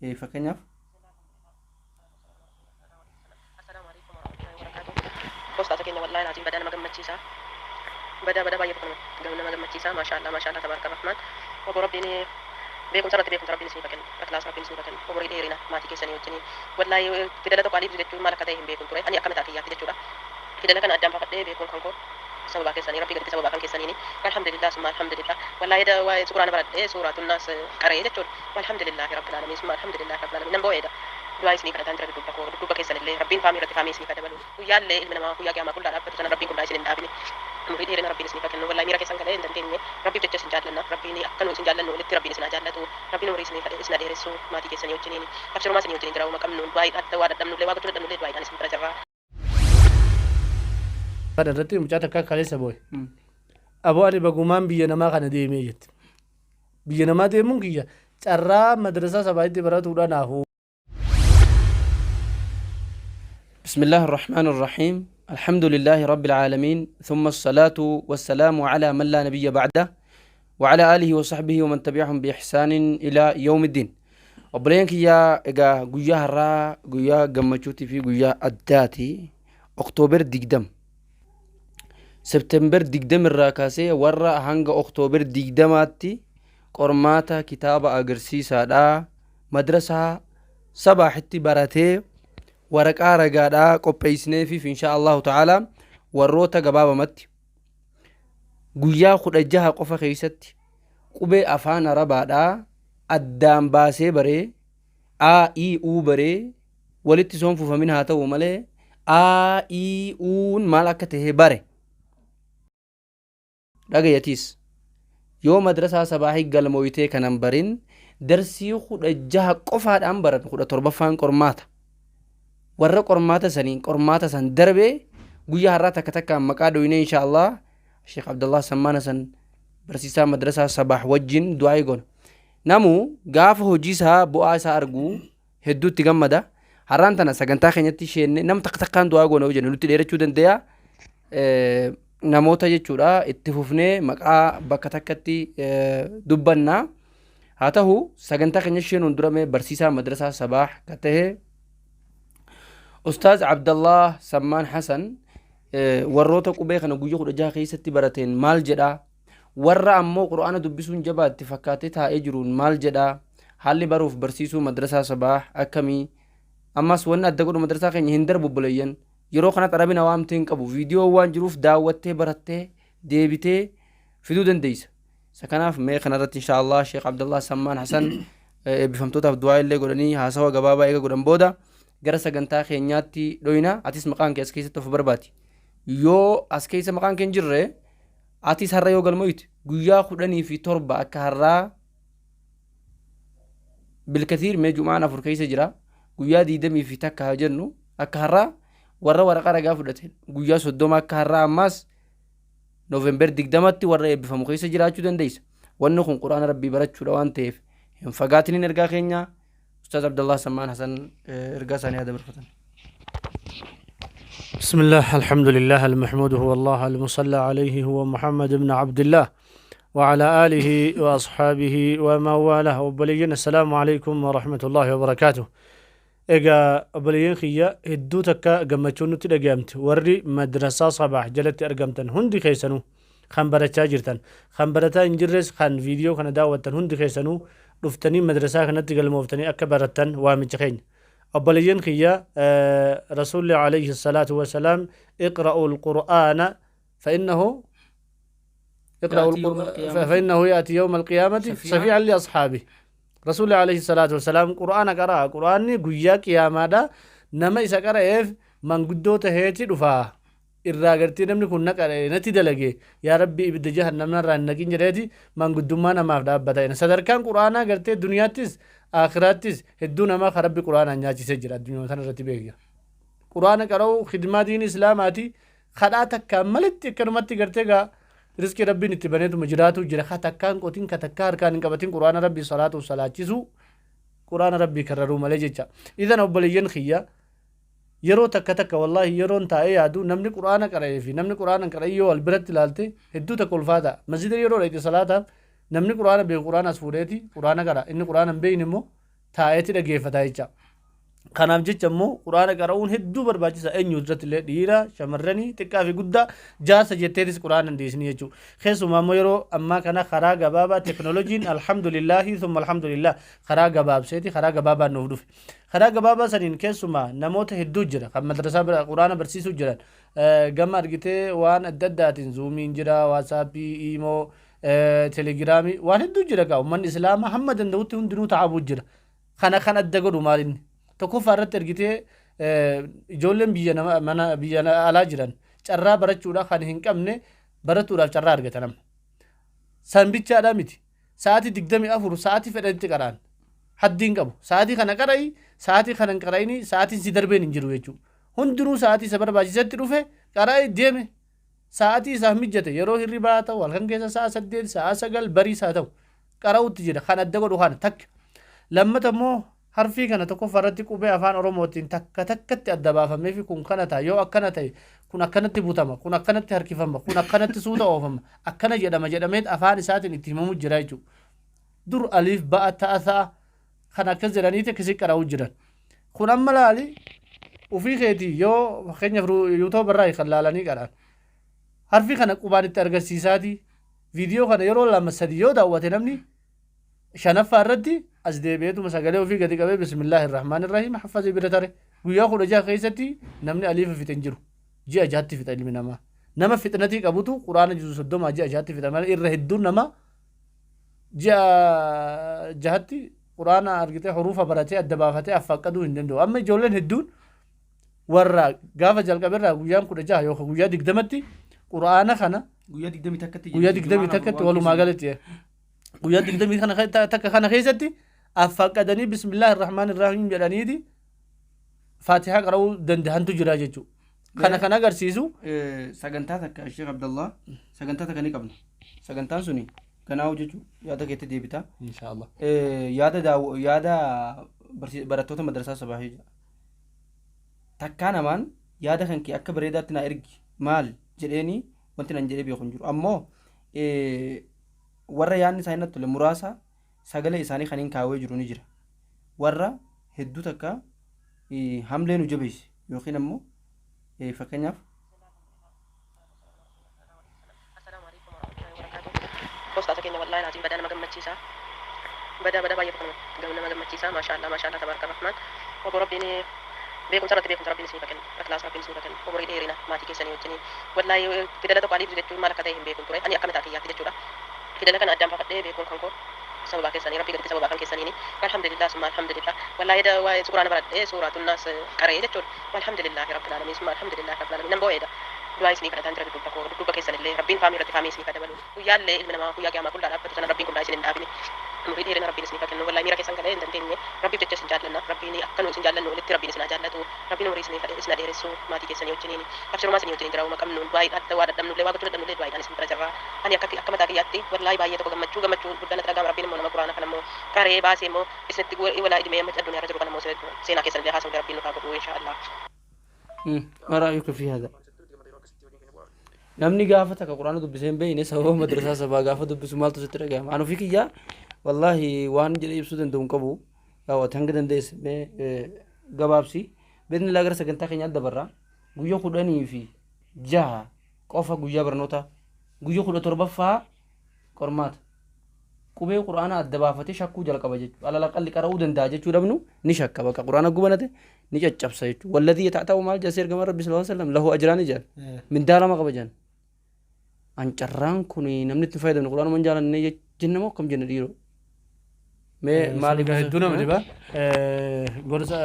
fakkeenyaaf Ustaza keenya wallahi laaziim badaa nama gammachiisa. Badaa baay'ee nama gammachiisa. Maashaallah tabaaraka rahmaan. Obbo Rabbiin beekumsa irratti beekumsa Rabbiin isinii kennu. Ikhlaasa Rabbiin isinii kennu. Umurii dheerina maatii keessanii wajjin. Wallahi fidela tokko aliif jechuun maal akka ta'e hin beekun ture. Ani akkamitti kiyyaatti jechuudha. Fidela kana addaan faafadhee beekuun kan koo sababa keessanii Rabbii gaditti sababa kan keessaniini. Alhamdulillah summa alhamdulillah. Wallahi waa'ee suuraan baradhee suuraatuun naas qaree jechuudha. Walhamdulillahi rabbil aalamiin summa alhamdulillahi rabbil aalamiin. Nan boo'eedha. Dua isni kadatan jira dudubba keessanillee rabbiin faamii irratti faamii isni kadabalu guyyaallee ilmi namaa guyyaa qiyaamaa qullaa dhaabbatu sana rabbiin qullaa isin hin dhaabine umurii dheerina rabbiin isni kennu wallahi miira keessan galee hin dandeenye rabbiif jecha isin jaallanna rabbiin akka nu isin jaallannu walitti rabbiin isin jaallatu rabbiin umurii isni kadhe isin dheeressu maatii keessanii wajjiniin abshirumaa isin wajjiniin jiraa'u maqamnu waa dadhabnullee waa gochuu dadhabnullee du'aayidhaan isin bira jirra. Kana irratti mucaa takka kaleessa boo'e. Aboo ani bagumaan biyya namaa kana deemee jette. Biyya namaa deemuun kiyya carraa madrasaa sabaatti baratuudhaan hafu. بسم الله الرحمن الرحيم الحمد لله رب العالمين ثم الصلاة والسلام على من لا نبي بعده وعلى آله وصحبه ومن تبعهم بإحسان إلى يوم الدين وبرينك يا إجا جويا هرا جويا جمعتي في جويا أداتي أكتوبر دقدم سبتمبر دقدم الراكاسي ورا هنگا أكتوبر دقدماتي قرماتا كتاب أجرسي سادا مدرسة صباحتي براتي waraqaa ragaadhaa qopheessineefiif insha Allahu ta'ala warroota gabaabamatti guyyaa 16 qofa keessatti qubee afaan arabaadhaa addaan baasee baree a i u baree walitti soon fuufamin haa ta'u malee a i uun maal akka ta'e bare dhagayatiis yoo madrasaa sabaahii galmooyitee kanan barin darsii 16 qofaadhaan baran 17ffaan qormaata warra qormaata saniin qormaata san darbee guyyaa har'aa takka takkaan maqaa dhoyinee insha Allah Sheekh Abdullah Sammaana san barsiisaa madrasaa sabaah wajjin du'aa eegona namu gaafa hojii isaa bu'aa isaa arguu hedduutti gammada har'aan tana sagantaa keenyatti sheenne nam takka takkaan du'aa eegona hojjennu nutti dheerachuu dandeenya namoota jechuudha itti fufnee maqaa bakka takkatti dubbanna haa ta'u sagantaa keenya sheenuun durame barsiisaa madrasaa sabaah ka ta'e أستاذ عبد الله سمان حسن warroota qubee kana guyyaa 16 keessatti barateen maal jedha warra ammoo qur'aana dubbisuun jabaatti fakkaatee taa'ee jiruun maal jedha haalli baruuf barsiisuu madrasaa sabaah akkamii ammas wanni adda godhu madrasaa keenya hin darbu buleeyyan yeroo kanatti arabina waamtee hin qabu viidiyoo waan jiruuf daawwattee barattee deebitee fiduu dandeessa isa kanaaf mee kanarratti insha Allah Sheekh Abdullah Sammaan Hasan eebbifamtootaaf du'aa illee godhanii haasawa gabaabaa eega godhan booda gara sagantaa keenyaatti dhoyna atis maqaan kee as keessatti of barbaati yoo as keessa maqaan kee hin jirre atis har'a yoo galmoyte guyyaa 17 akka har'aa bilkatiir mee jumaan 4 keessa jira guyyaa 20 fi takka jennu akka har'aa warra waraqaa ragaa fudhate guyyaa 30 akka har'aa ammas Noovembar 20tti warra eebbifamu keessa jiraachuu dandeessa wanni kun quraana rabbii barachuudha waan ta'eef hin fagaatinin ergaa keenya أستاذ عبد الله سمان حسن إرقاساني هذا برفتن بسم الله الحمد لله المحمود هو الله المصلى عليه هو محمد بن عبد الله وعلى آله وأصحابه ومن والاه وبليين السلام عليكم ورحمة الله وبركاته إيجا بليين خيا هدو تكا قمتشونو تلقامت وري مدرسة صباح جلت أرقامتن هندي خيسنو خنبرتا جرتن خنبرتا انجرس خان فيديو خان داوتن هندي خيسنو رفتني مدرسة كانت قلموفتني أكبرتن وامجخين أبليين خيا رسول الله عليه الصلاة والسلام اقرأوا القرآن فإنه فإنه يأتي يوم القيامة شفيعا لأصحابه رسول الله عليه الصلاة والسلام قرآن قرأ قرآن قياك يا مادا نما إسا قرأ من قدو تهيتي دفاه irraa gartee namni kun naqare natti dalage yaa rabbi ibidda jahannamna irraa naqin jedheeti manguddummaa namaaf dhaabbata sadarkaan quraanaa gartee duniyaattis aakhiraattis hedduu namaa ka rabbi quraanaa nyaachisee jira addunyaa tana irratti beekya quraana qara'u khidmaa diin islaamaati kadhaa takkaan malitti akkanumatti gartee gaa rizqii rabbiin itti baneetuma jiraatu jira ka takkaan qotiin ka takkaa harkaan hin qabatin quraana rabbii salaatu salaachisu quraana rabbii karraruu malee jecha idan obboleeyyan kiyya yeroo takka takka wallahi yeroon taa'ee yaadu namni quraana qara'ee fi namni quraana qara'ee yoo wal biratti ilaalte hedduu takka ulfaata masjida yeroo dhaqxe salaata namni quraana beeku quraana as fuudheeti quraana qara inni quraana hin beekne immoo taa'eeti dhageeffata jecha kanaaf jecha immoo quraana qara'uun hedduu barbaachisa eenyu irratti illee dhiira shamarranii xiqqaa fi guddaa jaarsa jetteetis quraana dhiisni jechuudha keessumaa immoo yeroo ammaa kana karaa gabaabaa teknooloojiin alhamdulillaahi thumma alhamdulillah karaa gabaabseeti karaa gabaabaa nuuf dhufe karaa gabaabaa saniin keessumaa namoota hedduu jira kan madrasaa quraana barsiisuu jiran gama argitee waan adda addaatiin zuumiin jira waasaappii iimoo telegiraamii waan hedduu jira kaa ummanni islaamaa hamma danda'utti hundinuu ta'abuu jira kana kan adda godhu maalinni tokkoffaa irratti argitee ijoolleen biyya alaa jiran carraa barachuudhaaf kan hin qabne baratuudhaaf carraa argatan amma san bichaadhaa miti sa'aatii 24 sa'aatii fedhanitti qara'an haddiin qabu sa'aatii kana qara'i sa'aatii kana hin qara'ini sa'aatiin si darbeen hin jiru jechuudha hundinuu sa'aatii isa barbaachisetti dhufe qara'i deeme sa'aatii isaaf mijjate yeroo hirribaa ta'u halkan keessa sa'a 8 sa'a 9 bariis haa ta'u qara'utti jira kan adda godhu kana takka lammata immoo harfii kana tokkoffaa irratti qubee afaan oromootiin takka takkatti adda baafamee fi kun kana ta'a yoo akkana ta'e kun akkanatti butama kun akkanatti harkifama kun akkanatti suuta oofama akkana jedhama jedhamee afaan isaatiin itti himamu jira jechuudha dur aliif ba'a ta'a ta'a kan akkas jedhaniiti akkasii qara'uu jiran kun amma laali ufii keetii yoo fakkeenyaaf yuutuuba irraa kan laalanii qara'an harfii kana qubaan itti agarsiisaati viidiyoo kana yeroo lama sadii yoo daawwate namni shanaffaa irratti as deebi'eetuma sagalee ofii gadi qabee bismillaahi irrahmaan irrahiim haffazii bira tare guyyaa 16 keessatti namni aliifa fixe hin jiru ji'a jaatti fixa ilmi namaa nama fixnatii qabutu quraana jiru 30 ji'a jaatti fixa malee irra hedduun nama ji'a jahatti quraana argitee huruufa baratee adda baafatee affaqqaduu hin danda'u amma ijoolleen hedduun warra gaafa jalqaberraa guyyaan 16 yookaan guyyaa 20tti quraana kana guyyaa 20 takkatti walumaa galatti guyyaa 20 kana takka kana keessatti affaqqadanii bismillaahi irrahmaan irrahiim jedhaniiti faatihaa qara'uu danda'antu jira jechuudha kana agarsiisu sagantaa takka Sheekh Abdallah sagantaa takka ni qabna sagantaan suni kanaawu jechuudha yaada keetti deebita inshaallah yaada barattoota madrasaa sabaahii takkaa namaan yaada kan kee akka bareedaatti na ergi maal jedheeni wanti nan jedhee beeku hin jiru ammoo warra yaadni isaanii natti tole muraasa sagalee isaanii kaniin kaawwee jiru ni jira warra hedduu takka hamlee nu jabeesse yookiin ammoo fakkeenyaaf Ustaza keenya wallahi laatiin badaa nama gammachiisa badaa baay'ee nama gammachiisa maashaallah tabaaraka rahmaan obbo rabbiin beekumsa rabbiin isin kennu akhlaasa rabbiin isin kennu umurii dheerina maatii keessanii wajjin wallahi fidela tokko aliif jechuun maal akka ta'e hin beekun ture ani akkamitti kiyyaatti jechuudha fidela kana addaan baafadhee beekuun kan koo sababa keessanii rabbii gaditti sababa kan keessaniini alhamdulillah summa alhamdulillah wallahi da waa quraana baradhee suuraatun naas qara'ee jechuudha alhamdulillah rabbil alamin summa alhamdulillah rabbil alamin nan boo'eedha du'aa isinii kadhataan jira dudduuba keessanillee rabbiin faamii irratti faamii isinii kadabalu guyyaallee ilmi namaa guyyaa qiyaamaa qullaa dhaabbatu sana rabbiin qullaa isin hin dhaabine umurii dheerina rabbiin isinii kennu wallahi miira keessan galee hin dandeenye rabbiif jecha isin jaallanna rabbiin akka nu isin jaallannu walitti rabbiin isin jaallatu rabbiin umurii isinii isin dheeressu maatii keessanii wajjiniin abshirumaa isinii wajjiniin jiraa'uma qabnu baay'ee waa dadhabnullee waa gochuu dadhabnullee baay'een isin bira jirra ani akka mataa kiyyaatti wallahi baay'ee tokko gammachuu guddaan itti dhagahama rabbiin immoo nama quraana kana immoo qaree baasee immoo isinitti walaa idimee amma addunyaa irra jiru kana immoo seenaa keessanillee haasa'u rabbiin nu haa godhu inshaallah. ما رأيك في هذا؟ namni gaafa takka quraana dubbisee hin beekne sababa madrasaa sabaa gaafa dubbisu maaltu sitti dhagahama anu fi kiyya wallahi waan jedhee ibsuu danda'u hin qabu ati hanga dandeesse gabaabsi beekni laa gara sagantaa keenyaa dabarraa guyyaa 16 qofa guyyaa barnoota guyyaa 17ffaa qormaata qubee quraana adda baafatee shakkuu jalqaba jechuudha alalaqalli qara'uu danda'a jechuu dhabnu ni shakka bakka quraana gubanate ni caccabsa jechuudha walladii yataa'u maal jasee ergama rabbi sallallahu alaihi wasallam lahu ajraani jaan mindaalama qaba jaan ancarraan kun namni itti fayyadamu quraana man jaalanne jenna moo akkam jenna dhiiroo mee maaliif hedduu nama dhiba gorsa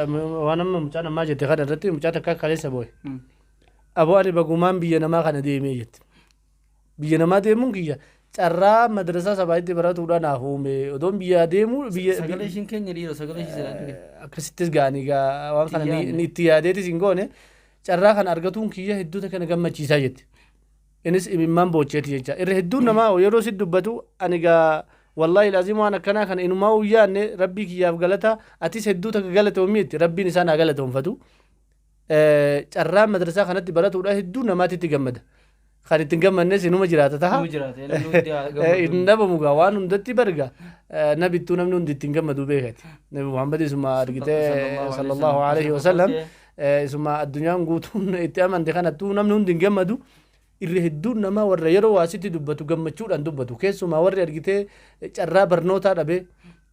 waan amma mucaan ammaa jette kana irratti mucaa takka kaleessa boo'e aboo ani bagumaan biyya namaa kana deemee jette biyya namaa deemuun kiyya carraa madrasaa sabaayitti baratuudhaan haafuume odoon biyya deemu sagalee ishiin keenya dhiiroo sagalee ishii akkasittis gaanii waan kana ni itti yaadeetis hin goone carraa kana argatuun kiyya hedduu takka na gammachiisaa jette innis imimmaan boocheeti jecha irra hedduun namaa yeroo si dubbatu ani gaa wallahi laazim waan akkanaa kana inumaa uyyaanne rabbii kiyyaaf galata atis hedduu takka galatoomiitti rabbiin isaan haa galatoonfatu carraa madrasaa kanatti baratuudha hedduu namaatitti gammada kan ittiin gammannes inuma jiraata taha Nama jiraate namni hundi haa gammadu. hin dhabamu gaa waan hundatti barga nabittuu namni hundi ittiin gammadu beekati nabi muhammad isuma argitee sallallahu alaihi wasallam isuma addunyaan guutuun itti amante kanattuu namni hundi hin gammadu irra hedduun nama warra yeroo waasitti dubbatu gammachuudhaan dubbatu keessumaa warri argitee carraa barnootaa dhabe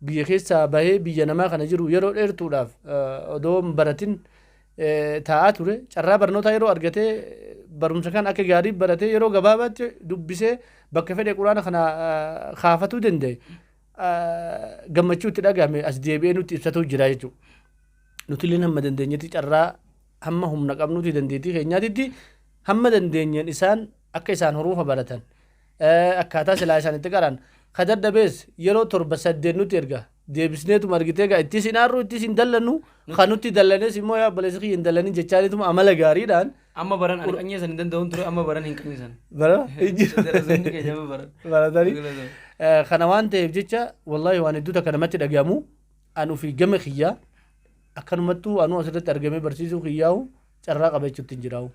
biyya keessaa bahee biyya namaa kana jiru yeroo dheertuudhaaf odoo hin baratin taa'aa ture carraa barnootaa yeroo argatee barumsa kan akka gaarii baratee yeroo gabaabaatti dubbisee bakka fedhe quraana kana kaafatuu danda'e gammachuu itti dhagahame as deebi'ee nutti ibsatuu jira jechuudha. Nuti illee hamma dandeenyetti carraa hamma humna qabnuuti dandeettii keenyaatitti hamma dandeenyeen isaan akka isaan huruufa baratan akkaataa silaa isaan itti qaran ka dadhabees yeroo 7-8 nutti erga deebisneetuma argitee gaa ittis hin aarru ittis hin dallannu kan nutti dallanees immoo yaa obboleessi kiyya hin dallanin jechaanituma amala gaariidhaan Amma baran ani qanyeessan hin danda'uun ture amma baran hin qanyeessan. bara Darasonni keenya amma baran. baratanii kana waan ta'eef jecha wallaahi waan hedduu takka namatti dhagahamu anu fi gama kiyyaa akkanumattuu anu asirratti argamee barsiisuu kiyyaa'u carraa qabachuutti hin jiraa'u.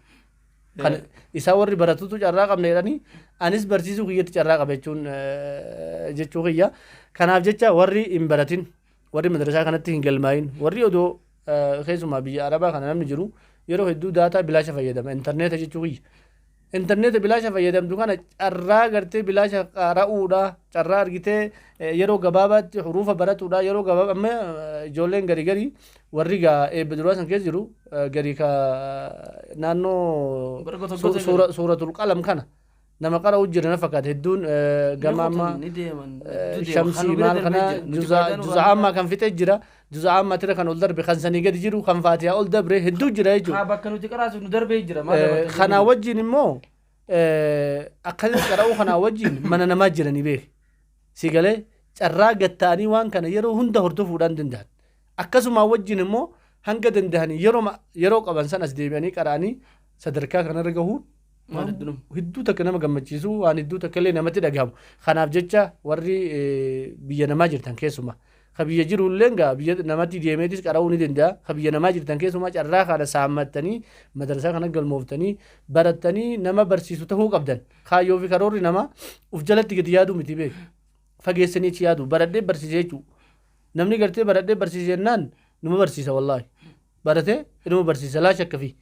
Kan isaa warri baratutu carraa qabna jedhanii anis barsiisuu kiyyatti carraa qabachuun jechuu kiyya. Kanaaf jecha warri hin baratin warri madrasaa kanatti hin galmaayin warri odoo keessumaa biyya arabaa kana namni jiru yeroo hedduu daataa bilaasha fayyadama intarneeta jechuu kiyya. Intarneeta bilaasha fayyadamtu kana carraa gartee bilaasha qara'uudha carraa argitee yeroo gabaabaatti huruufa baratuudha yeroo gabaabaa amma ijoolleen garii warri gaa eebba duraa san keessa jiru garii ka naannoo suuratul qalam kana nama qara'u jira na fakkaata hedduun gama amma shamsii maal kana juzaa ammaa kan fixee jira juzaa ammaa tira kan ol darbe kan sanii gadi jiru kan faatiyaa ol dabre hedduu jira jechuudha. Bakka nuti qaraasu nu darbee jira. Kanaa wajjin immoo akkasitti qara'uu kanaa wajjin mana namaa jiranii beek si galee carraa gatta'anii waan kana yeroo hunda hordofuudhaan danda'an akkasumaa wajjin immoo hanga danda'anii yeroo qaban san as deebi'anii qara'anii sadarkaa kanarra gahuun hedduu takka nama gammachiisu waan hedduu takka illee namatti dhagahamu. Kanaaf jecha warri biyya namaa jirtan keessumaa ka biyya jirullee gaa biyya namatti deemeetis qara'uu ni danda'a ka biyya namaa jirtan keessumaa carraa kana saammattanii madrasaa kana galmooftanii barattanii nama barsiisu ta'uu qabdan kaayyoo fi karoorri nama uf jalatti gadi yaadu miti beeku fageessanii achi yaadu baradhee barsiise jechuudha. Namni gartee baradhee barsiise jennaan numa barsiisa wallaahi baratee numa barsiisa laa shakka fi.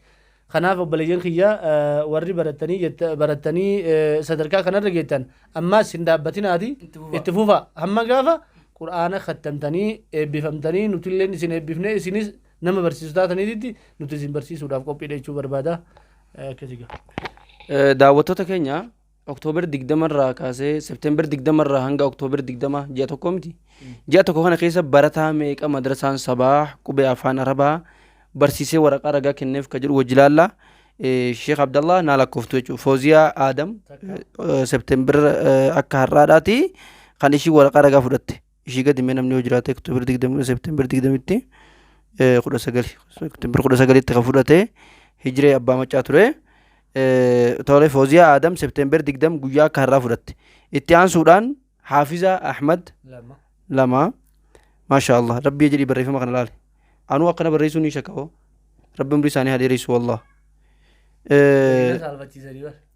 Kanaaf obboleeyyan kiyyaa warri barattanii sadarkaa kanarra geettan ammaas hin dhaabbatinaati itti fufa hamma gaafa qur'aana khattamtanii eebbifamtanii nuti illee isin eebbifnee isinis nama barsiisu taataniitti nuti isin barsiisuudhaaf qophiidha jechuu barbaada. Daawwattoota keenya Oktoobar 20 irraa kaasee Seepteembar 20 irraa hanga Oktoobar 20 ji'a tokko miti. Ji'a tokko kana keessa barataa meeqa madrasaan sabaa qubee afaan arabaa barsiisee waraqaa ragaa kenneef ka jedhu wajji ilaalla. Sheekh Abdallah naa lakkooftu jechuudha. Fooziyaa Aadam Seepteembar akka har'aadhaati kan ishii waraqaa ragaa fudhatte. Ishii gadi mee namni yoo jiraate Oktoobar 20 Seepteembar 20tti 19 Seepteembar 19tti kan fudhate hijree abbaa macaa ture. Tole Fooziyaa Aadam Seepteembar 20 guyyaa akka har'aa fudhatte. Itti aansuudhaan Haafiza Ahmad lama maasha Allah rabbii jedhii barreeffama kana laale. Anuu akkana barreessuu ni shakka rabbi umrii isaanii haa dheeressu wallah.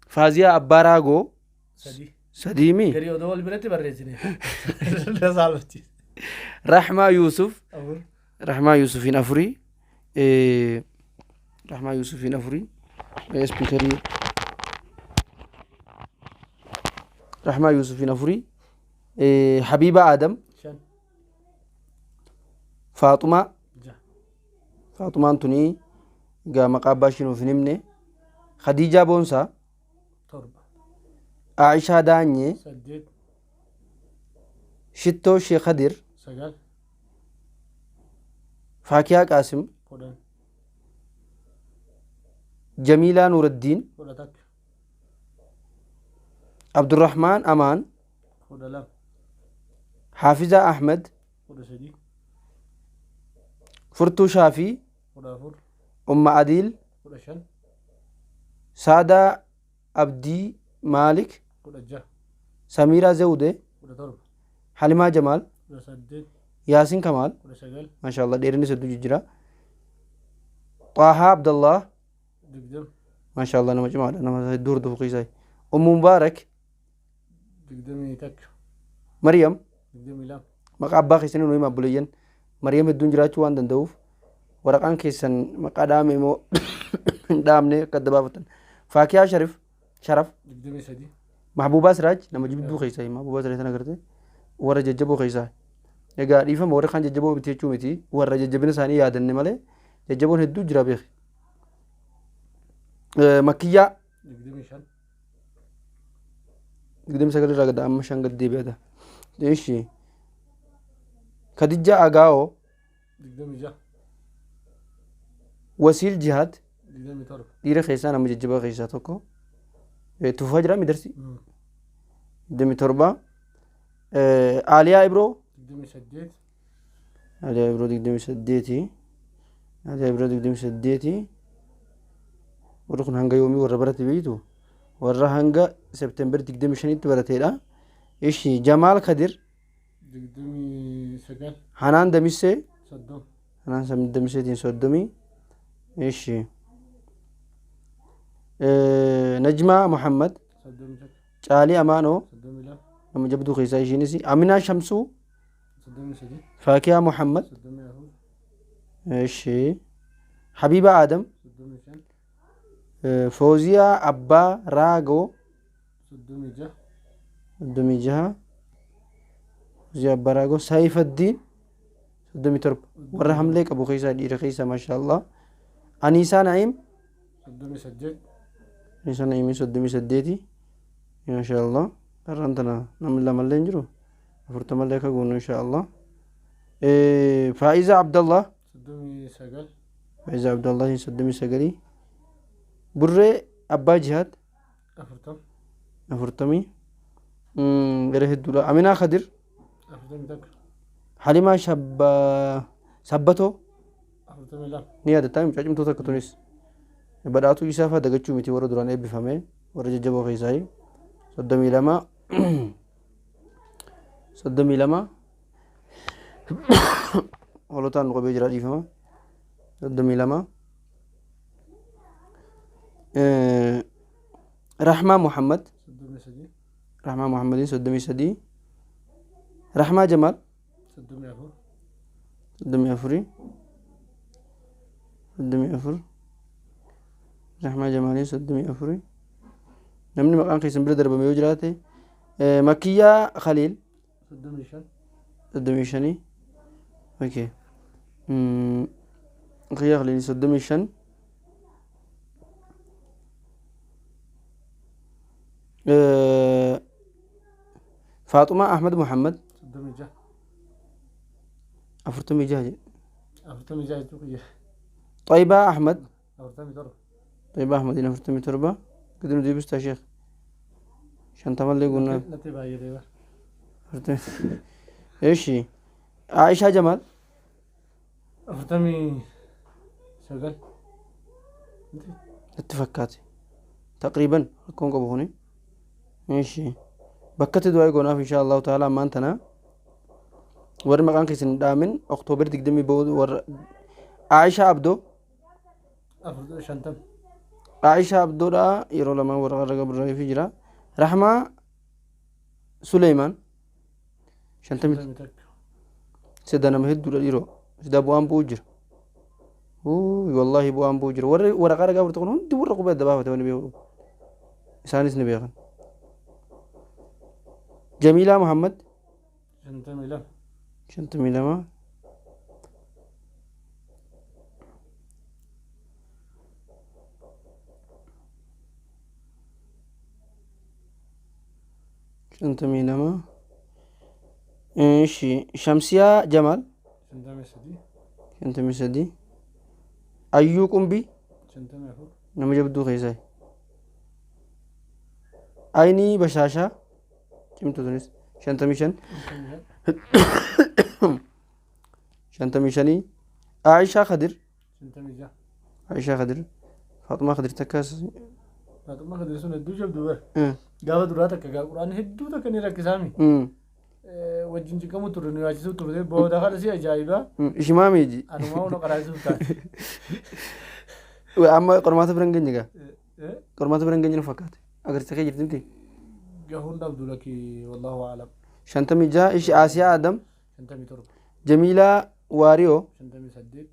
Faaziyaa Abbaa Raagoo sadiimi. Rahmaa Yuusuf Rahmaa Yuusufiin afurii Rahmaa Yuusufiin afurii speakerii Rahmaa Yuusufiin afurii Habiba Adam Faaxumaa Faaxumaan tunii gaa maqaa abbaa ishii nuuf hin himne Khadiijaa Boonsaa Aishaa Daanyee Shittoo Sheekh Hadir Faakiyaa Qaasim Jamiilaa Nuuraddiin Abdurrahmaan Amaan Haafizaa Ahmed Furtuu Shaafii Umma Adiil Saadaa Abdii Maalik Samiiraa Zawudee Halimaa Jamaal Yaasin Kamaal maasha Allah dheerinni hedduu jijjira. Xaahaa Abdallah maasha Allah nama cimaadha nama hedduu hordofu keessaa. ummu mubaarak digdamii takka maryam digdamii lama maqaa abbaa keessanii nuyi abbuleeyyan maryam hedduun jiraachuu waan danda'uuf waraqaan keessan maqaa dhaame immoo hin dhaamne akka adda baafatan faakiyaa sharaf digdamii sadii mahbuubaa siraaj nama jibbuu keessaa mahbuubaa siraaj sana agartee warra jajjaboo keessaa egaa dhiifama warra kaan jajjaboo miti jechuu miti warra jajjabina isaanii yaadanne malee jajjaboon hedduu jira beek makkiyyaa digdamii shan digdamii sagal irraa gada amma shan gad deebi'ata ishi kadijjaa agaa'oo digdamii jaha wasiil jihaad digdamii torba dhiira keessaa nama jajjabaa keessaa tokko tufaa jira midarsi digdamii torba aaliyaa ibroo digdamii saddeet aaliyaa ibroo digdamii saddeeti aaliyaa ibroo digdamii saddeeti warri kun hanga yoomii warra barate beeytu warra hanga september 25tti barateedha ishi jamaal kadir digdamii sagal hanaan damissee soddoma hanaan damisseetiin soddomii ishi najmaa muhammad soddomii takka caalii amaanoo soddomii lama nama jabduu keessaa ishiinis aminaa shamsuu soddomii sadii faakiyaa muhammad soddomii afur ishi habiba aadam soddomii shan fooziyaa abbaa raagoo soddomii jaha soddomii jaha fooziyaa abbaa raagoo saayifaddiin soddomii torba warra hamlee qabu keessaa dhiira keessaa maasha allah aniisaa na'iim soddomii saddeet aniisaa na'iimii soddomii saddeeti maasha allah karraan tana namni lamallee hin jiru afurtamallee akka goonu insha allah faa'iza abdallah soddomii sagal faa'iza abdallah soddomii sagalii burree abbaa jihaad afurtama afurtamii gara hedduudha aminaa kadir afurtamii takka halimaa sabbatoo afurtamii lama ni yaadataa mucaa cimtoota akka tunis badhaatuu isaa faa dagachuu miti warra duraan eebbifame warra jajjaboo keessaa soddomii lama soddomii lama holotaan nu qabee jira dhiifama soddomii lama rahmaa muhammad soddomii sadii rahmaa muhammadin soddomii sadii rahmaa jamaal soddomii afur soddomii afurii soddomii afur rahmaa jamaalin soddomii afurii namni maqaan keessan bira darbame yoo jiraate makiyyaa khaliil soddomii shan soddomii shanii okay makiyyaa khaliil soddomii shan faaxumaa ahmad muhammad soddomii jaha afurtamii jaha jedhe afurtamii jaha jechuu kiyya xaybaa ahmad afurtamii torba طيب أحمد هنا فرت متربة قدروا دي بس شيخ شنطة مالي قلنا نتي باي ديبا فرت إيش هي عائشة جمال afurtamii sagal اتفكاتي تقريبا أكون قبوني إيش هي بكت دواي قناف إن شاء الله تعالى ما أنتنا ور مكان كيسن دامن أكتوبر تقدمي بود ور عائشة عبدو shantam عائشة عبدو دا يرو لما ورقة رقب الرأي في جرا رحمة سليمان شنتم shantamii takka سيدنا مهد دولا يرو سيدا بوان بوجر والله بوان بوجر ورقة رقب تقول هندي ورقة بيد دبابة توني بيو إسانيس نبيغن جميلة محمد shantamii lama شنتمي لما شنتمي لما ايش شمسية جمال shantamii sadii شنتمي سدي أيو قنبي shantamii afur نما جبدو خيساي أيني بشاشة كم تدرس شنتمي شن شنتمي شني عائشة خضر shantamii jaha عائشة خضر فاطمة خضر تكاس faaxummaa kadiri sun hedduu jabdu bar gaafa duraa takka gaa quraan hedduu takka ni rakkisaami wajjin ciqamu turre nu yaachisuu turte booda kana si ajaa'ibaa إشمامي anumaa ono qaraasisuuf taate أما قرمات برنجني قرمات برنجني فكات agarsiisa kee jirti هون عبد لك والله أعلم 56 ishi Aasiyaa Adam شنتمي ترب Jamiilaa Waariyoo شنتمي سديد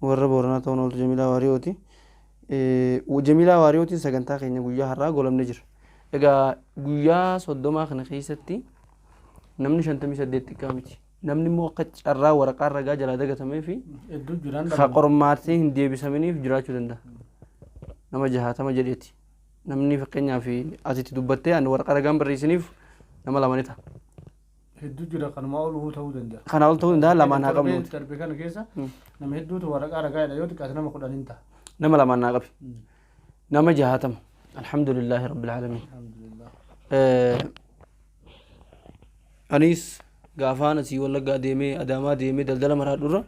warra Booranaa ta'uun ooltu Jamiilaa Waariyooti. Jamiilaa Waariyootiin sagantaa keenya guyyaa har'aa golamne jira. Egaa guyyaa 30 kana keessatti namni 58 xiqqaa miti. Namni immoo akka carraa waraqaa ragaa jalaa dagatamee fi إدو جيران ka qormaatee hin deebisaminiif jiraachuu danda'a. Nama 60 jedheeti. Namni fakkeenyaaf asitti dubbattee ani waraqaa ragaan barreessiniif nama lama ni ta'a. إدو جيران كان ما أقوله تو دندا Kana ol ta'uu danda'a lamaan haa qabnu. تربي كان كيسا نما إدو تو ورقة رقاية يوتي كاتنا ما خدان إنتا Nama lamaan haa qabi. Nama 60. Alhamdulillahi rabbil aalamiin. الحمد لله Anis gaafaan asii wallaggaa deemee adaamaa deemee daldala maraa dhurra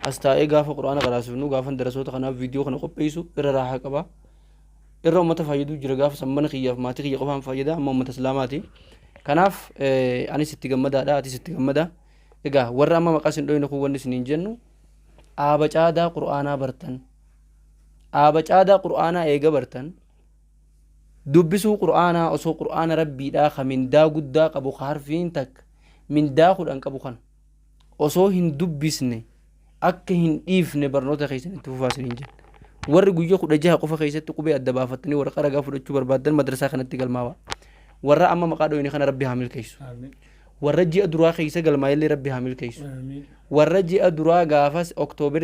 as taa'ee gaafa quraana qaraasifnu gaafan darasoota kanaaf viidiyoo kana qopheessu irra raahaa qaba. Irra uummata fayyaduu jira gaafa sammana kiyyaaf maatii kiyya qofaan fayyada amma uummata islaamaati. Kanaaf anis itti gammadaadha atis itti gammada. Egaa warra amma maqaa isin dhoyne kun wanni isiniin jennu aaba caadaa quraanaa bartan. Aaba caadaa quraanaa eega bartan. Dubbisuu quraanaa osoo quraana rabbiidhaa ka mindaa guddaa qabu ka harfiin takka mindaa kudhan qabu kan osoo hin dubbisne akka hin dhiifne barnoota keessanitti fufaa isiniin jenna. Warri guyyaa 16 qofa keessatti qubee adda baafattanii waraqaa ragaa fudhachuu barbaadan madrasaa kanatti galmaawaa. Warra amma maqaa dhoyne kana rabbi haa milkeessu. آمين Warra ji'a duraa keessa galmaa'ellee rabbi haa milkeessu. آمين Warra ji'a duraa gaafas Oktoober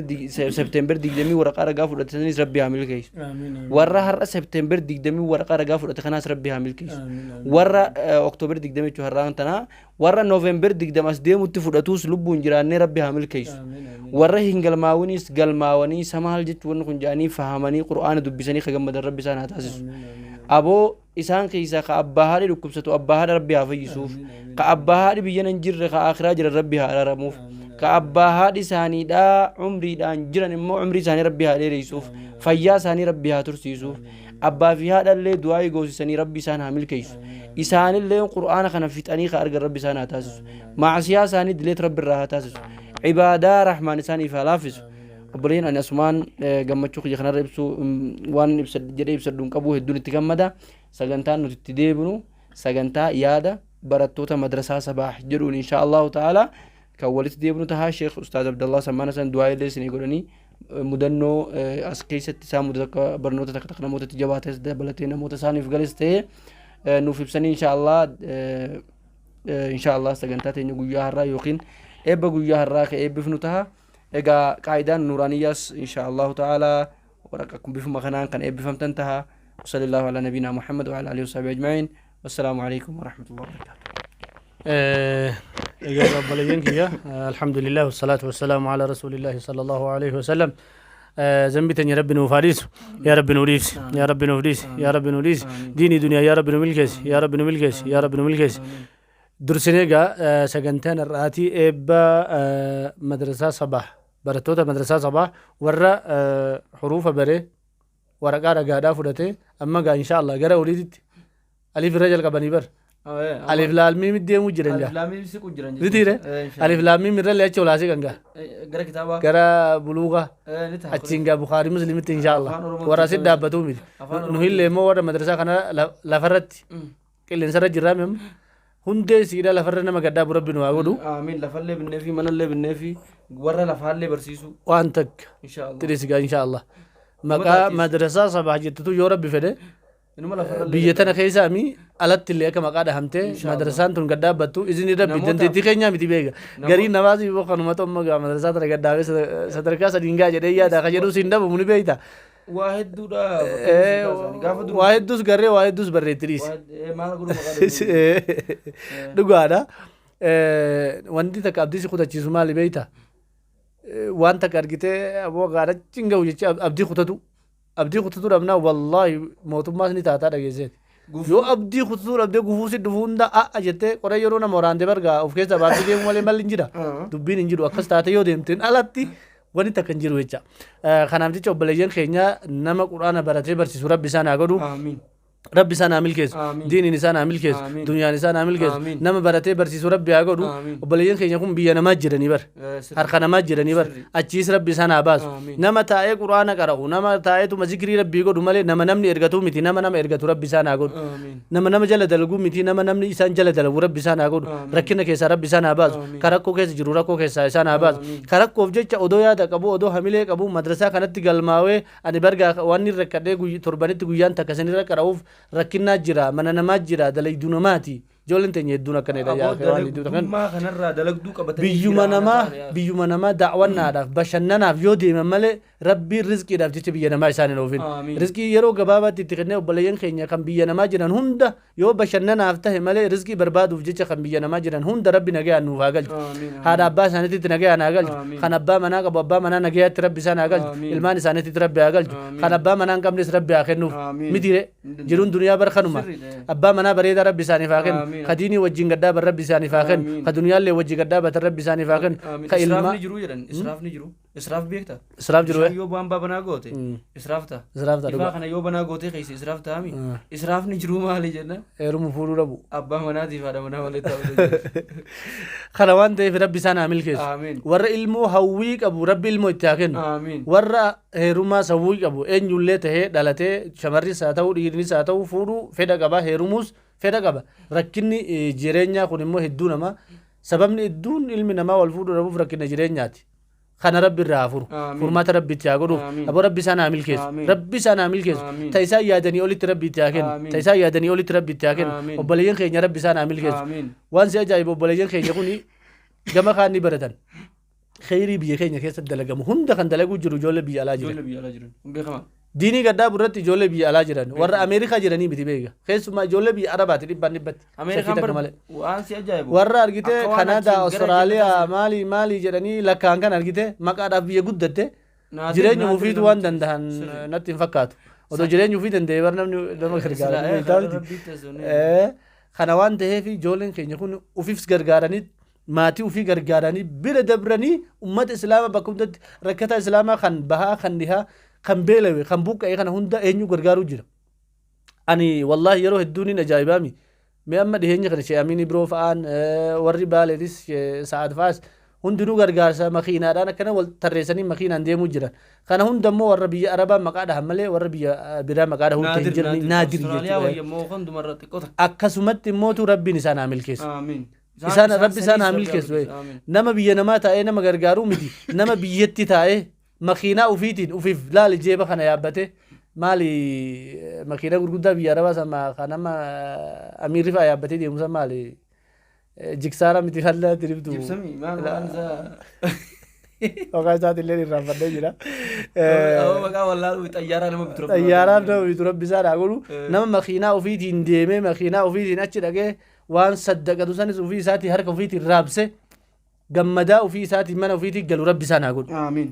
Septeember 20 waraqaa ragaa fudhatanis rabbi haa milkeessu. آمين Warra har'a Septeember 20 waraqaa ragaa fudhate kanaas rabbi haa milkeessu. آمين Warra Oktoober 20 jechuun har'aan tanaa warra Nooveember 20 as deemutti fudhatuus lubbuun jiraannee rabbi haa milkeessu. آمين آمين Warra hin galmaawunis galmaawanii samaal jechuun wanni kun jedhanii fahamanii quraana dubbisanii ka gammadan rabbi isaan haa taasisu. Aboo isaan keessaa ka abbaa haadhi dhukkubsatu abbaa haadha rabbi haa fayyisuuf. Ka abbaa haadhi biyya nan jirre ka akhiraa jiran rabbi haa araaramuuf. Ka abbaa haadhi isaaniidhaa umriidhaan jiran immoo umrii isaanii rabbi haa dheereysuuf. Fayyaa isaanii rabbi haa tursiisuuf. Abbaa fi haadha illee du'aa goosisanii rabbi isaan haa milkeessu. Isaanillee quraana kana fixanii ka argan rabbi isaan haa taasisu. Maasiyaa isaanii dileet rabbi irraa haa taasisu. Ibaadaa rahmaan isaaniif haa laaffisu. Obboleen ani asumaan gammachuu kiyya kanarra ibsu waan jedhee ibsadhuun qabu hedduun itti gammada. Sagantaan nuti itti deebinu sagantaa yaada barattoota madrasaa sabaah jedhuun insha Allahu ta'ala kan walitti deebinu tahaa Sheekh Ustaaz Abdallah Sammaana san du'aa illee isinii godhanii mudannoo as keessatti isaa mudata akka barnoota takka takka namootatti jabaates dabalatee namoota isaaniif gales ta'ee nuuf ibsanii insha Allah sagantaa teenya guyyaa har'aa yookiin eebba guyyaa har'aa ka eebbifnu taha. Egaa qaayidaan nuuraaniyyaas insha Allahu ta'ala waraqaa kun bifuma kanaan kan eebbifamtan taha. وصلى الله على نبينا محمد وعلى اله وصحبه اجمعين والسلام عليكم ورحمه الله وبركاته. يا رب العالمين الحمد لله والصلاة والسلام على رسول الله صلى الله عليه وسلم. ذنبتن يا رب نوفاريس يا رب نوريس يا رب نوريس يا رب نوريس ديني دنيا يا رب نملكس يا رب نملكس يا رب نملكس درسنيغا سجنتان الراتي ابا مدرسة صباح برتوتا مدرسة صباح ورا حروف بري waraqaa ragaadhaa fudhate amma gaa insha Allah gara oliitti alif irra jalqabanii bar alif laamii deemuu jiran jaa bitiire alif laamii irra lee achi olaasee kan gaa gara buluuqa achiin gaa Bukaarii Musliimitti insha Allah warra asit dhaabbatuu miti nu illee immoo warra madrasaa kana lafarratti qilleensarra jirraa mem hundee siidha lafarra nama gaddaa burabbi nu haa godhu amiin lafallee binnee fi manallee binnee fi warra lafaallee barsiisu waan takka tidhis gaa insha Allah maqaa madrasaa sabaa jettutu yoo rabbi fedhe biyya tana keessaa mi alatti illee akka maqaa dhahamtee madrasaan tun gaddaabbattu isinii rabbi dandeettii keenyaa miti beeka garii namaasi immoo kanuma tomma gaa madrasaa tana gaddaabee sadarkaa sadiin gaa jedhee yaada ka jedhu siin dhabamu ni beeyta waa hedduudha waa hedduus garree waa hedduus barreettiriis dhugaadha wanti takka abdiisi kutachiisu maali beeyta waan takka argitee aboo gaadhachiin gahu jecha abdii kutatu dhabnaa wallaahi mootummaas ni taataa dhageesseeti yoo abdii kutatu dhabdee gufuusi dhufu hunda a'a jettee qoree yeroo nama waraantee bargaa of keessa baasii deemu malee malli hin jira dubbiin hin jiru akkas taate yoo deemteen alatti wani takka hin jiru jecha kanaaf jecha obboleeyyan keenya nama quraana baratee barsiisu rabbi isaan haa godhu ربي سانا عمل كيس آمين. دين إنسان عمل كيس آمين. دنيا إنسان عمل كيس آمين. نما برتي برسيس ربي أقولو آمين. وبلين خي يكون بيانا ما جرني بر هرخنا ما جرني بر سري. أتشيس ربي سانا باس آمين. نما تاي قرآن قرأو نما تاي تو مذكري ربي يقول مالي نما نمني إرغتو متي نما نم إرغتو ربي سانا أقول آمين. نما جل دلقو متي نما نمني إنسان جل دلقو ربي سانا أقول آمين. ركنا كيس ربي سانا باس آمين. كركو كيس جرورا كو كيس سانا باس آمين. كركو فجت أودو يا دكابو أودو هميلة كابو مدرسة كانت تقلماوي أنا برجع واني ركده ترباني تقوليان تكسني ركراوف ركنا جرا من أنا ما جرا دلي دونماتي جولن تني دونا كندا يا أخي واني دونا كن ما خنرا دلقدو قبتني بيجوما نما دعوانا داف بشننا في يودي مملة ربي رزقي داف تيجي بيجنا ما يساني نوفين آمين. رزقي يرو قبابة تتكلم وبلين خينيا كم بيجنا ما جران هندا يو بشننا أفتح ملة رزقي برباد وفجتة كم بيجنا ما جران هندا ربي نجى أنو فاقل آمين. هذا أبا سانتي تنجى أنا أقل آمين. خان أبا منا كبابا منا نجى تربي سانا أقل آمين. الماني سانتي تربي أقل آمين. خان أبا منا كم نس ربي أخنو آمين. مديره جرون دنيا برخنوما سري ده. أبا منا بريد ربي ساني فاقن آمين. خديني وجين قدا بربي ساني فاقن آمين. خدنيا اللي وجي قدا بتربي ساني فاقن آمين. كإلما إسراف نجرو يرن إسراف نجرو إسراف بيكتا إسراف جروه يو بامبا بنا قوتي إسراف تا إسراف تا إفا خنا يو بنا قوتي خيس إسراف تا مي آه. إسراف نجرو مالي جنة إيرم فورو ربو أبا منا دي فادا منا ولي تا خلوان ده في ربي سانا عمل كيس آمين. ور علمو هويك أبو ربي علمو اتاكن آمين. ور هيروما سويك أبو إن يولي ته دلته شمري ساتو ديرني ساتو فورو فدا قبا هيروموس فدا قبا ركني جيرينيا كونمو هدونا ما سببني الدون علمي نما والفورو ربو ركني جيرينياتي خنا ربي الرافور آمين. فرمات ربي تياغدو آمين. ابو ربي سانا عمل كيس آمين. ربي سانا عمل كيس آمين. تيسا يادني اولي تربي تياكن آمين. تيسا يادني اولي تربي تياكن آمين. وبلين خينيا ربي سانا عمل كيس آمين. وان سي اجايب وبلين خينيا كوني جما خاني بردن خيري بي خينيا كيس دلغم هند كان دلغو جرو جول بي علا جرو جول بي على جرن بيخما ديني غدا برت جول بي علا جرن ور امريكا جرني بيتي بيغا خيس ما جول بي عربات دي بنبت أمريكا بر وان سي أجايب ور ارغيته كندا استراليا مالي جرني لكان كان ارغيته مقادا بي غدته jireenya ofii waan danda'an natti hin fakkaatu odoo jireenya ofii danda'e bar namni nama gargaaru kana waan ta'eef ijoolleen keenya kun ofiifis gargaaranii maatii ofii gargaaranii bira dabranii ummata islaamaa bakka hundatti rakkata islaamaa kan bahaa kan dhihaa kan beelawe kan buqqa'e kana hunda eenyu gargaaruu jira ani wallahi yeroo hedduun ajaa'ibaami mee amma dhiheenya kana shee amiini biroo fa'aan warri baaleetis sa'aad fa'aas hundinuu gargaarsa makiinaadhaan akkana wal tarreessanii makiinaan deemuu jiran kana hundammoo warra biyya arabaa maqaa dhahan malee warra biyya biraa maqaa dhahuun ta'e hin jirani naadiri jechuudha akkasumatti immootu rabbiin isaan haa milkeessu isaan rabbi isaan haa milkeessu nama biyya namaa taa'ee nama gargaaruu miti nama biyyatti taa'ee makiinaa ufiitiin ufiif laali jeeba kana yaabbate maali makiinaa gurguddaa biyya arabaa sama kanama amiirri fa'aa yaabbatee deemusa maali jiksaara miti halla tiribtu jibsami maal waan isa okaa isaati illee irraan fadhee jira maqaa wallaalu xayyaaraa nama bitu rabbi xayyaaraan nama bitu rabbi isaa dhaa godhu nama makiinaa ofiitiin deemee makiinaa ofiitiin achi dhagee waan saddaqatu sanis ofii isaatii harka ofiitiin raabse gammadaa ofii isaatiin mana ofiitiin galu rabbi isaa naa godhu amiin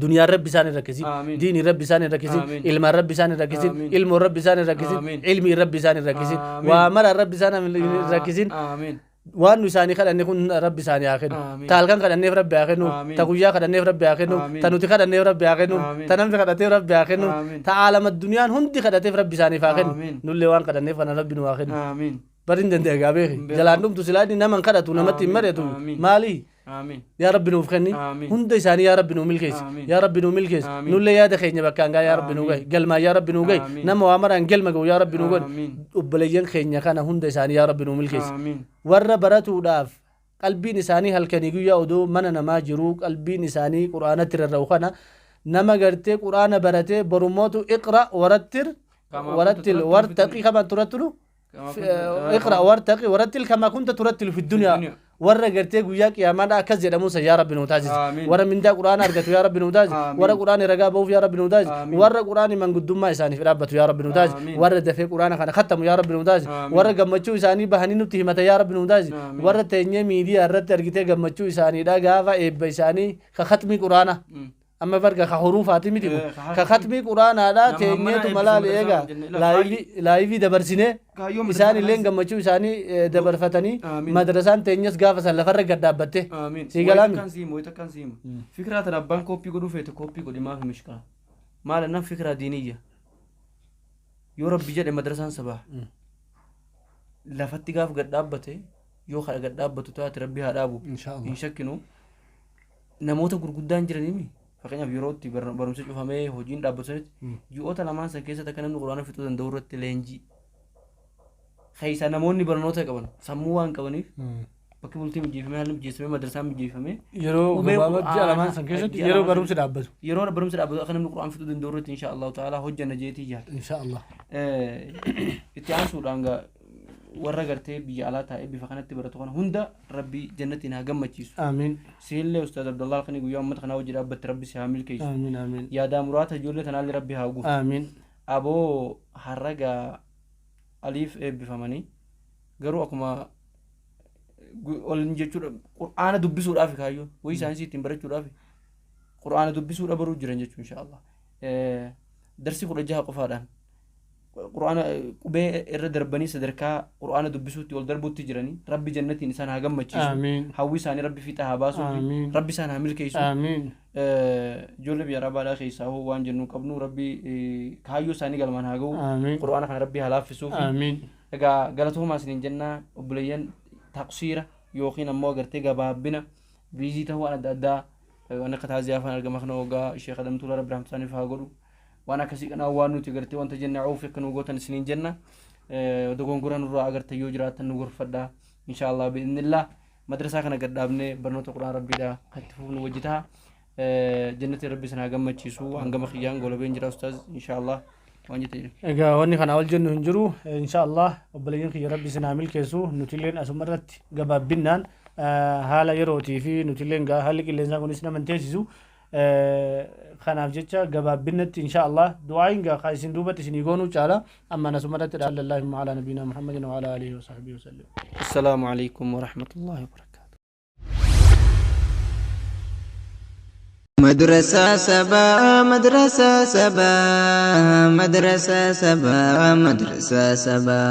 دنيا رب سان الركزي آمين. دين رب سان الركزي آمين. علم رب سان الركزي آمين. علم رب سان الركزي آمين. علمي رب سان الركزي آمين. وامر رب سان الركزي آمين وان نساني خد أن يكون رب ساني آخر آمين. تالكان خد أن رب آخرنو آمين. تقويا خد أن رب آخرنو آمين. تنوتي خد أن رب آخرنو آمين. تنم خد أن رب آخرنو آمين. تعالم الدنيا هندي خد أن رب ساني فاخر آمين. نولي وان خد أن رب نو آخر آمين برين دندي أجابه جلانوم تسلادي نمن خدتو نمتي آمين. مريتو آمين. مالي آمين يا رب نوفخني آمين. هند إساني يا رب نومل كيس آمين. يا رب نومل كيس آمين. نولي يا دخيني بكانغا يا رب آمين. نوجي قل ما يا رب نوجي آمين. نما وامر أن قل ما جو يا رب نوجي آمين. وبليين خيني كان هند إساني يا رب نومل كيس آمين ور براتو داف قلبي نساني هل كان يجوا يودو من نما جروك قلبي نساني قرآن تر الروخنا نما قرتي قرآن برتي برموتو اقرأ ورتل ورتل ورتقي كما ترتلو اقرأ ورتقي ورتل كما كنت ترتل في الدنيا ورا قرتي وياك يا مادا كز موسى يا رب نوتاز ورا من دا قرآن أرجت يا رب نوتاز ورا قرآن رجابه يا رب نوتاز ورا قرآن من قدوم ما إساني في ربته يا رب نوتاز ورا دفع قرآن خان ختم يا رب نوتاز ورا جمتشو إساني بهني نتهمة يا رب نوتاز ورا تانية ميديا أرد أرجت جمتشو إساني دا جافا إب إساني كختمي قرآن أما فرق كحروف فاتمي تقول كختمي قرآن هذا تانية تملا ليجا لايفي دبرسينه إساني لين جمتشو إساني دبر فتني مدرسان تانية جافا سلفر قدابته سيجلامي كان سيمو كان سيمو فكرة ربان كوبي قدو فيت كوبي قدي ما في مشكلة ما لنا فكرة دينية yoo rabbi jedhe madrasaan sabaa lafatti gaaf gad dhaabbate yoo kadha gad dhaabbatu taate rabbi haa dhaabu hin shakkinu namoota gurguddaan jiranimi fakkeenyaaf yerootti barumsa cufamee hojiin dhaabbatu ji'oota lamaan san keessatti akka namni quraana fixuu danda'u irratti leenjii keessa namoonni barnoota qaban sammuu waan qabaniif bakki bultii mijeeffamee haalli mijeeffamee madrasaan mijeeffamee yeroo gabaabaa ji'a lamaan san keessatti yeroo barumsi dhaabbatu akka namni quraana fixuu danda'u irratti insha Allah ta'ala hojjanna jeetii jaal insha Allah itti aansuudhaan warra gartee biyya alaa taa'ee bifa kanatti baratu kana hunda rabbi jannatiin haa gammachiisu amiin siillee ustaaz Abdullah Alqanii guyyaa uummata kanaa wajji dhaabbatti rabbi si haa milkeessu amiin amiin yaadaa muraata ijoollee tanaallee rabbi haa guutu amiin aboo harraga aliif eebbifamanii garuu akkuma ol jechuudha qur'aana dubbisuudhaaf kaayyoo wayii saayinsii ittiin barachuudhaaf qur'aana dubbisuudha baruu jiran jechuun insha Allah darsii 16 qofaadhaan qur'aana qubee irra darbanii sadarkaa qur'aana dubbisuutti ol darbuutti jiranii rabbi jannatiin isaan haa gammachiisu hawwii isaanii rabbi fiixa haa baasu rabbi isaan haa milkeessu ijoollee biyya arabaadhaa keessaa hoo waan jennu qabnu rabbi kaayyoo isaanii galmaan haa ga'u qur'aana kana rabbi haa laaffisuuf egaa galatoomaa isiniin jennaa obboleeyyan taqsiira yookiin ammoo agartee gabaabbina viizii ta'uu waan adda addaa waan akka taaziyaafaan argama kana ogaa sheekh adamtuula rabbi rahamsaaniif haa godhu waan akkasii kanaa waan nuti agartee wanta jenna cuuf akka nu gootan isiniin jenna dogongora nurraa agartee yoo jiraatan nu gorfadhaa insha Allah bi'idhnillah madrasaa kana gad dhaabnee barnoota quraan rabbiidha itti fufnu wajji ta'a jannati rabbi sanaa gammachiisu hangama kiyyaan golobeen jira ustaaz insha Allah waan jette egaa wanni kana wal jennu hin jiru insha Allah obboleeyyan kiyya rabbi sanaa milkeessu nutilleen asuma irratti gabaabbinaan haala yerootii fi nutilleen haalli qilleensaa kunis nama hin teessisu kanaaf jecha gabaabbinatti insha Allah du'aayin gaa isin duubatti isin goonuu caala amma nasumarratti dhaallallahu ala nabiyina Muhammadin wa ala alihi wa sahbihi wa sallam assalamu alaykum wa rahmatullahi wa barakatuh مدرسة سبا مدرسة سبا مدرسة سبا مدرسة سبا